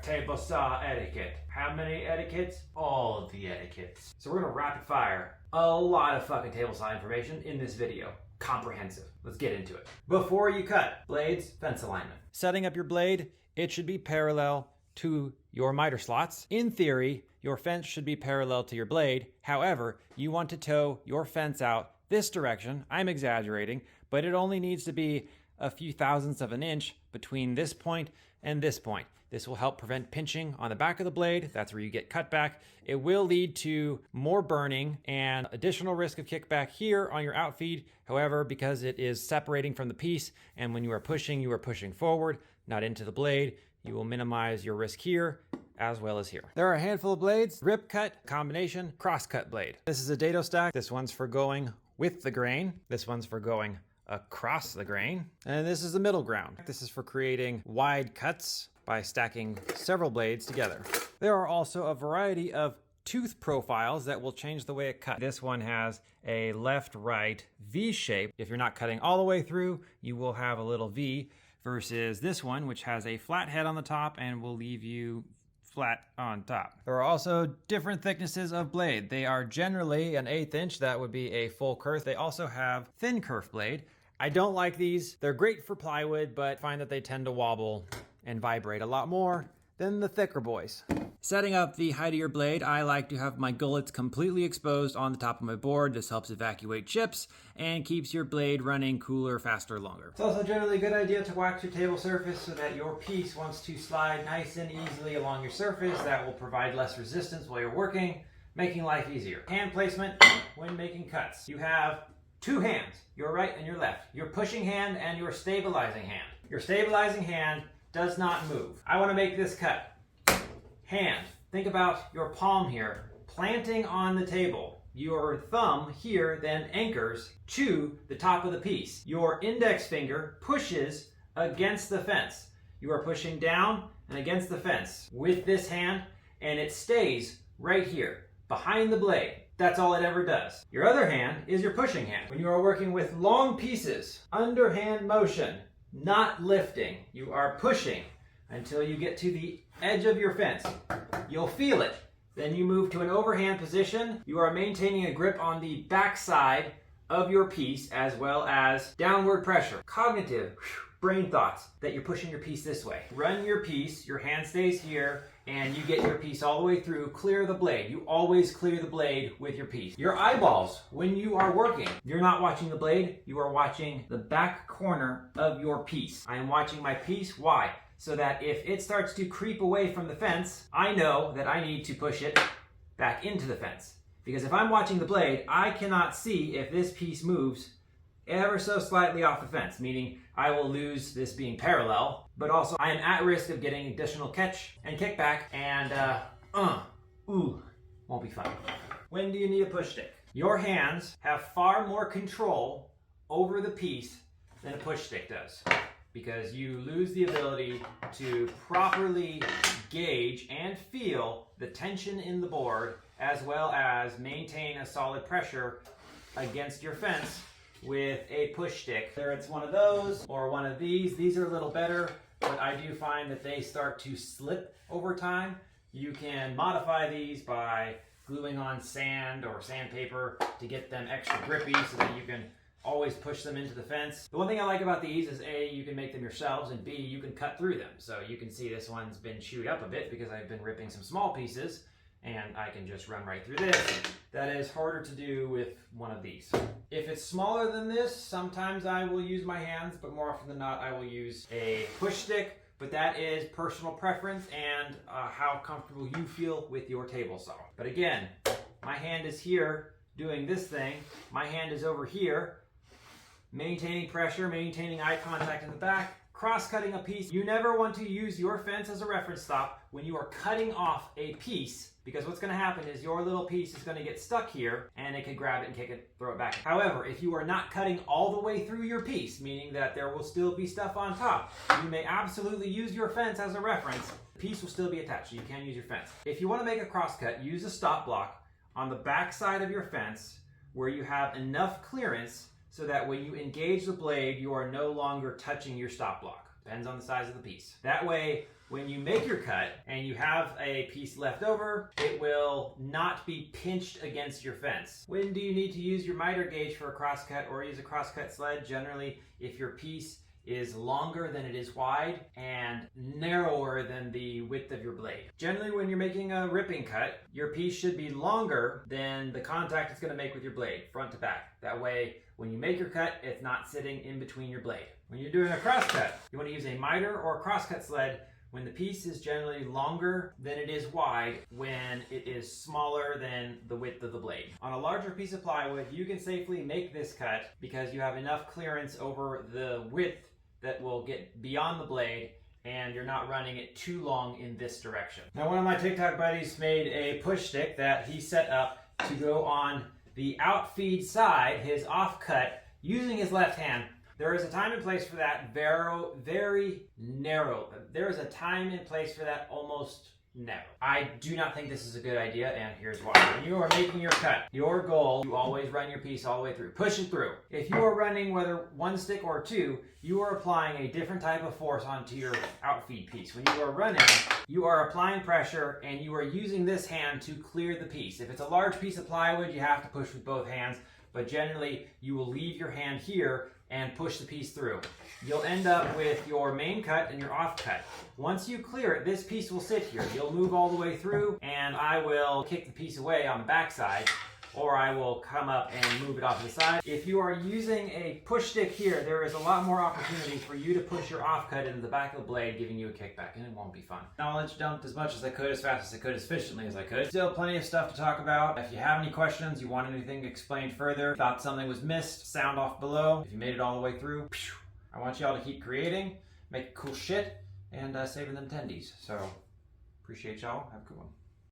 Table saw etiquette. How many etiquettes? All of the etiquettes. So we're gonna rapid fire a lot of fucking table saw information in this video. Comprehensive. Let's get into it. Before you cut, blades, fence alignment. Setting up your blade, it should be parallel to your miter slots. In theory, your fence should be parallel to your blade. However, you want to tow your fence out this direction. I'm exaggerating, but it only needs to be a few thousandths of an inch between this point and this point. This will help prevent pinching on the back of the blade. That's where you get cutback. It will lead to more burning and additional risk of kickback here on your outfeed. However, because it is separating from the piece, and when you are pushing forward, not into the blade, you will minimize your risk here as well as here. There are a handful of blades: rip cut, combination, cross cut blade. This is a dado stack. This one's for going with the grain. This one's for going across the grain. And this is the middle ground. This is for creating wide cuts by stacking several blades together. There are also a variety of tooth profiles that will change the way it cuts. This one has a left-right V shape. If you're not cutting all the way through, you will have a little V, versus this one, which has a flat head on the top and will leave you flat on top. There are also different thicknesses of blade. They are generally an 1/8 inch. That would be a full kerf. They also have thin kerf blade. I don't like these. They're great for plywood, but I find that they tend to wobble and vibrate a lot more than the thicker boys. Setting up the height of your blade, I like to have my gullets completely exposed on the top of my board. This helps evacuate chips and keeps your blade running cooler, faster, longer. It's also generally a good idea to wax your table surface so that your piece wants to slide nice and easily along your surface. That will provide less resistance while you're working, making life easier. Hand placement when making cuts. You have two hands, your right and your left. Your pushing hand and your stabilizing hand. Your stabilizing hand does not move. I want to make this cut. Hand. Think about your palm here, planting on the table. Your thumb here then anchors to the top of the piece. Your index finger pushes against the fence. You are pushing down and against the fence with this hand, and it stays right here, behind the blade. That's all it ever does. Your other hand is your pushing hand. When you are working with long pieces, underhand motion, not lifting, you are pushing until you get to the edge of your fence. You'll feel it. Then you move to an overhand position. You are maintaining a grip on the back side of your piece as well as downward pressure. Cognitive brain thoughts that you're pushing your piece this way. Run your piece, your hand stays here, and you get your piece all the way through. Clear the blade. You always clear the blade with your piece. Your eyeballs, when you are working, you're not watching the blade, you are watching the back corner of your piece. I am watching my piece. Why? So that if it starts to creep away from the fence, I know that I need to push it back into the fence. Because if I'm watching the blade, I cannot see if this piece moves ever so slightly off the fence, meaning I will lose this being parallel, but also I am at risk of getting additional catch and kickback, and won't be fun. When do you need a push stick? Your hands have far more control over the piece than a push stick does, because you lose the ability to properly gauge and feel the tension in the board, as well as maintain a solid pressure against your fence with a push stick. Whether it's one of those or one of these are a little better, but I do find that they start to slip over time. You can modify these by gluing on sand or sandpaper to get them extra grippy so that you can always push them into the fence. The one thing I like about these is A, you can make them yourselves, and B, you can cut through them. So you can see this one's been chewed up a bit because I've been ripping some small pieces, and I can just run right through this. That is harder to do with one of these. If it's smaller than this, sometimes I will use my hands, but more often than not, I will use a push stick, but that is personal preference and how comfortable you feel with your table saw. But again, my hand is here doing this thing. My hand is over here, maintaining pressure, maintaining eye contact in the back, cross-cutting a piece. You never want to use your fence as a reference stop when you are cutting off a piece, because what's going to happen is your little piece is going to get stuck here and it could grab it and kick it, throw it back. However, if you are not cutting all the way through your piece, meaning that there will still be stuff on top, you may absolutely use your fence as a reference. The piece will still be attached, so you can use your fence. If you want to make a crosscut, use a stop block on the back side of your fence where you have enough clearance so that when you engage the blade, you are no longer touching your stop block. Depends on the size of the piece. That way, when you make your cut and you have a piece left over, it will not be pinched against your fence. When do you need to use your miter gauge for a crosscut or use a crosscut sled? Generally, if your piece is longer than it is wide and narrower than the width of your blade. Generally, when you're making a ripping cut, your piece should be longer than the contact it's going to make with your blade, front to back. That way, when you make your cut, it's not sitting in between your blade. When you're doing a crosscut, you want to use a miter or a crosscut sled when the piece is generally longer than it is wide, when it is smaller than the width of the blade. On a larger piece of plywood, you can safely make this cut because you have enough clearance over the width that will get beyond the blade and you're not running it too long in this direction. Now, one of my TikTok buddies made a push stick that he set up to go on the outfeed side, his off-cut, using his left hand. There is a time and place for that, very narrow. There is a time and place for that, almost never. I do not think this is a good idea, and here's why. When you are making your cut, your goal, you always run your piece all the way through. Push it through. If you are running whether one stick or two, you are applying a different type of force onto your outfeed piece. When you are running, you are applying pressure, and you are using this hand to clear the piece. If it's a large piece of plywood, you have to push with both hands, but generally, you will leave your hand here and push the piece through. You'll end up with your main cut and your off cut. Once you clear it, this piece will sit here. You'll move all the way through, and I will kick the piece away on the back side, or I will come up and move it off to the side. If you are using a push stick here, there is a lot more opportunity for you to push your off cut into the back of the blade, giving you a kickback, and it won't be fun. Knowledge dumped as much as I could, as fast as I could, as efficiently as I could. Still plenty of stuff to talk about. If you have any questions, you want anything explained further, thought something was missed, sound off below. If you made it all the way through, I want y'all to keep creating, making cool shit, and saving them tendies. So, appreciate y'all. Have a good one.